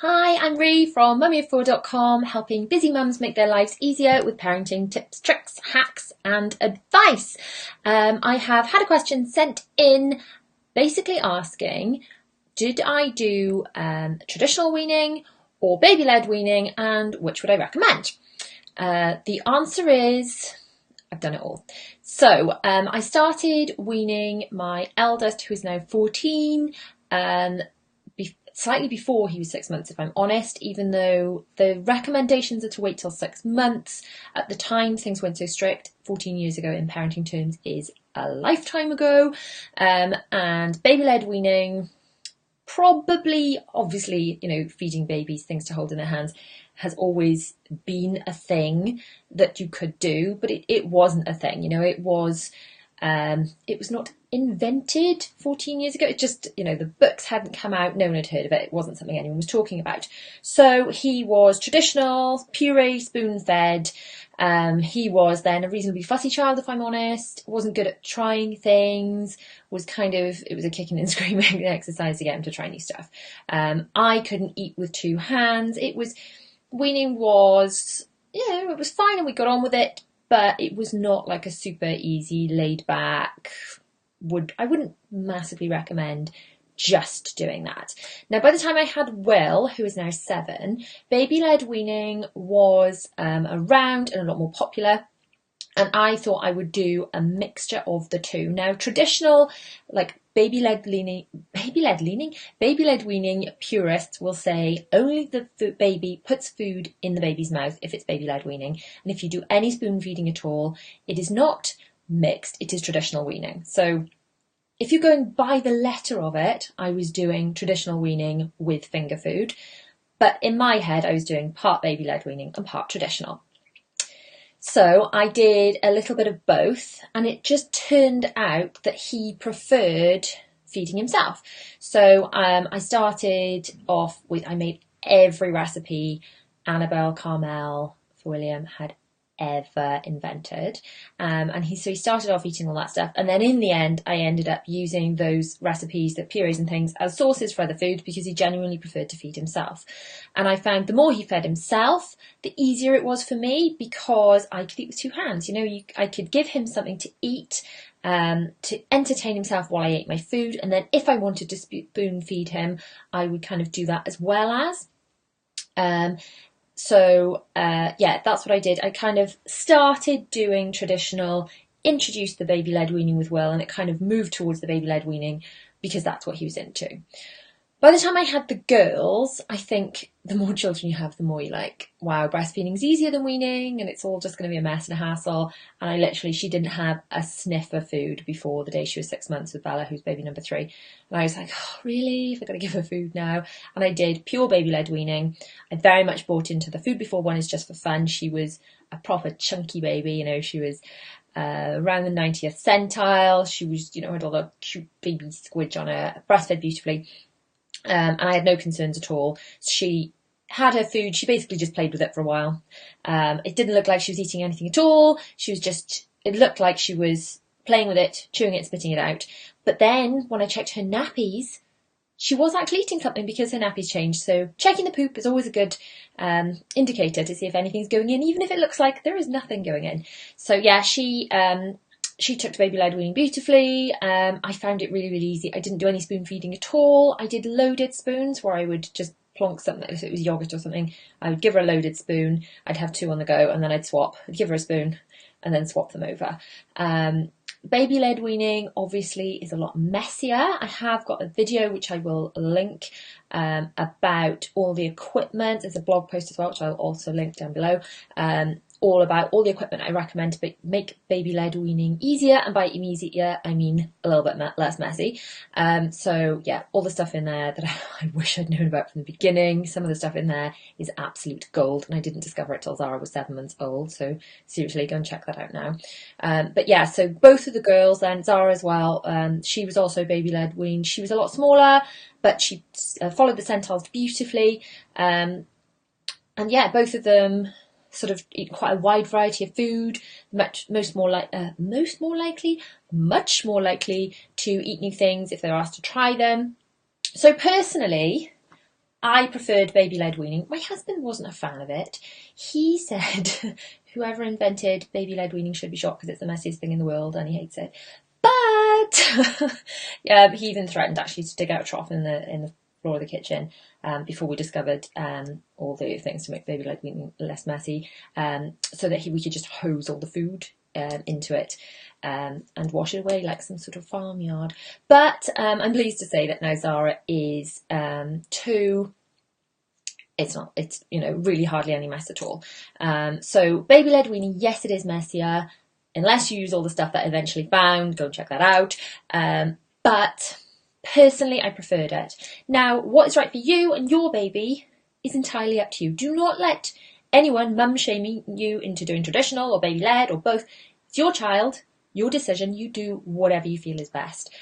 Hi, I'm Ree from mummyoffour.com, helping busy mums make their lives easier with parenting tips, tricks, hacks and advice. I have had a question sent in basically asking, did I do traditional weaning or baby-led weaning, and which would I recommend? The answer is I've done it all. So I started weaning my eldest, who is now 14, slightly before he was 6 months, if I'm honest, even though the recommendations are to wait till 6 months. At the time, things weren't so strict. 14 years ago in parenting terms is a lifetime ago. And baby-led weaning, probably, obviously, feeding babies things to hold in their hands has always been a thing that you could do, but it wasn't a thing. It was not invented 14 years ago. It just, the books hadn't come out. No one had heard of it. It wasn't something anyone was talking about. So he was traditional, puree, spoon-fed. He was then a reasonably fussy child, if I'm honest. Wasn't good at trying things. It was a kicking and screaming exercise to get him to try new stuff. I couldn't eat with two hands. Weaning was, it was fine and we got on with it. But it was not like a super easy, laid back, I wouldn't massively recommend just doing that. Now, by the time I had Will, who is now 7, baby-led weaning was around and a lot more popular. And I thought I would do a mixture of the two. Now, traditional, like baby-led weaning purists will say only the baby puts food in the baby's mouth if it's baby-led weaning. And if you do any spoon feeding at all, it is not mixed, it is traditional weaning. So if you're going by the letter of it, I was doing traditional weaning with finger food. But in my head, I was doing part baby-led weaning and part traditional. So I did a little bit of both, and it just turned out that he preferred feeding himself. So I started off with, I made every recipe Annabelle, Carmel, for William had ever invented. And he started off eating all that stuff. And then in the end, I ended up using those recipes, the purees and things, as sources for other food because he genuinely preferred to feed himself. And I found the more he fed himself, the easier it was for me because I could eat with two hands. I could give him something to eat, to entertain himself while I ate my food. And then if I wanted to spoon feed him, I would kind of do that as well as. So that's what I did. I kind of started doing traditional, introduced the baby-led weaning with Will, and it kind of moved towards the baby-led weaning because that's what he was into. By the time I had the girls, I think the more children you have, the more you're like, wow, breastfeeding's easier than weaning and it's all just going to be a mess and a hassle. And she didn't have a sniff of food before the day she was 6 months with Bella, who's baby number 3. And I was like, oh, really? Have I got to give her food now? And I did pure baby-led weaning. I very much bought into the food before one is just for fun. She was a proper chunky baby, she was around the 90th centile. She was, had all the cute baby squidge on her, breastfed beautifully. And I had no concerns at all. She had her food. She basically just played with it for a while. It didn't look like she was eating anything at all. It looked like she was playing with it, chewing it, spitting it out. But then when I checked her nappies, she was actually eating something because her nappies changed. So checking the poop is always a good indicator to see if anything's going in, even if it looks like there is nothing going in. So yeah, she took to baby-led weaning beautifully. I found it really, really easy. I didn't do any spoon feeding at all. I did loaded spoons where I would just plonk something, if it was yogurt or something. I would give her a loaded spoon. I'd have 2 on the go and then I'd swap. I'd give her a spoon and then swap them over. Baby-led weaning obviously is a lot messier. I have got a video which I will link about all the equipment. There's a blog post as well, which I'll also link down below. All about all the equipment I recommend to make baby-led weaning easier, and by easier I mean a little bit less messy. So yeah, all the stuff in there that I wish I'd known about from the beginning. Some of the stuff in there is absolute gold, and I didn't discover it till Zara was 7 months old, so seriously go and check that out now. But yeah, so both of the girls then, Zara as well, she was also baby-led weaned. She was a lot smaller, but she followed the centiles beautifully. And yeah, both of them sort of eat quite a wide variety of food, much more likely to eat new things if they're asked to try them. So personally, I preferred baby-led weaning. My husband wasn't a fan of it. He said whoever invented baby-led weaning should be shot because it's the messiest thing in the world and he hates it. But yeah, he even threatened actually to dig out a trough in the floor of the kitchen before we discovered all the things to make baby-led weaning less messy, so that we could just hose all the food into it and wash it away like some sort of farmyard. But I'm pleased to say that now Zara is 2. It's really hardly any mess at all. So baby-led weaning, yes, it is messier, unless you use all the stuff that I eventually found. Go and check that out. But personally, I preferred it. Now, what is right for you and your baby is entirely up to you. Do not let anyone mum shaming you into doing traditional or baby-led or both. It's your child, your decision. You do whatever you feel is best.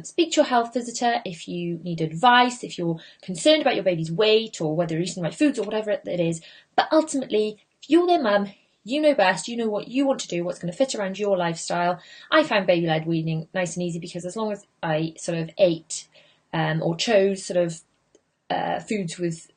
Speak to your health visitor if you need advice, if you're concerned about your baby's weight or whether they're eating the right foods or whatever it is. But ultimately, if you're their mum, you know best, you know what you want to do, what's going to fit around your lifestyle. I found baby-led weaning nice and easy because as long as I sort of ate or chose sort of foods with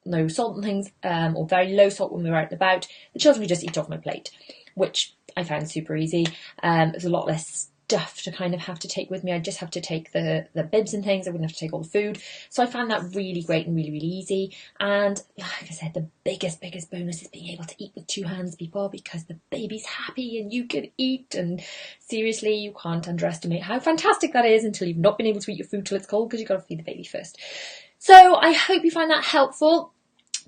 no salt and things, or very low salt when we were out and about, the children could just eat off my plate, which I found super easy. There's a lot less stuff to kind of have to take with me. I just have to take the bibs and things. I wouldn't have to take all the food. So I found that really great and really, really easy. And like I said, the biggest bonus is being able to eat with 2 hands, people, because the baby's happy and you can eat. And seriously, you can't underestimate how fantastic that is until you've not been able to eat your food till it's cold because you've got to feed the baby first. So I hope you find that helpful.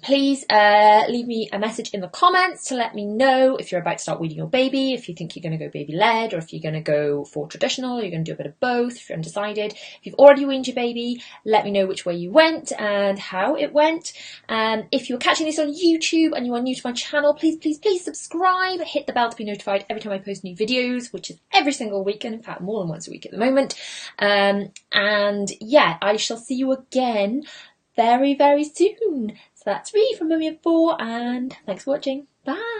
Please leave me a message in the comments to let me know if you're about to start weaning your baby, if you think you're going to go baby-led, or if you're going to go for traditional, or you're going to do a bit of both, if you're undecided. If you've already weaned your baby, let me know which way you went and how it went. If you're catching this on YouTube and you are new to my channel, please subscribe, hit the bell to be notified every time I post new videos, which is every single week, and in fact more than once a week at the moment. And yeah, I shall see you again very, very soon. So that's me from Mummy of 4, and thanks for watching. Bye!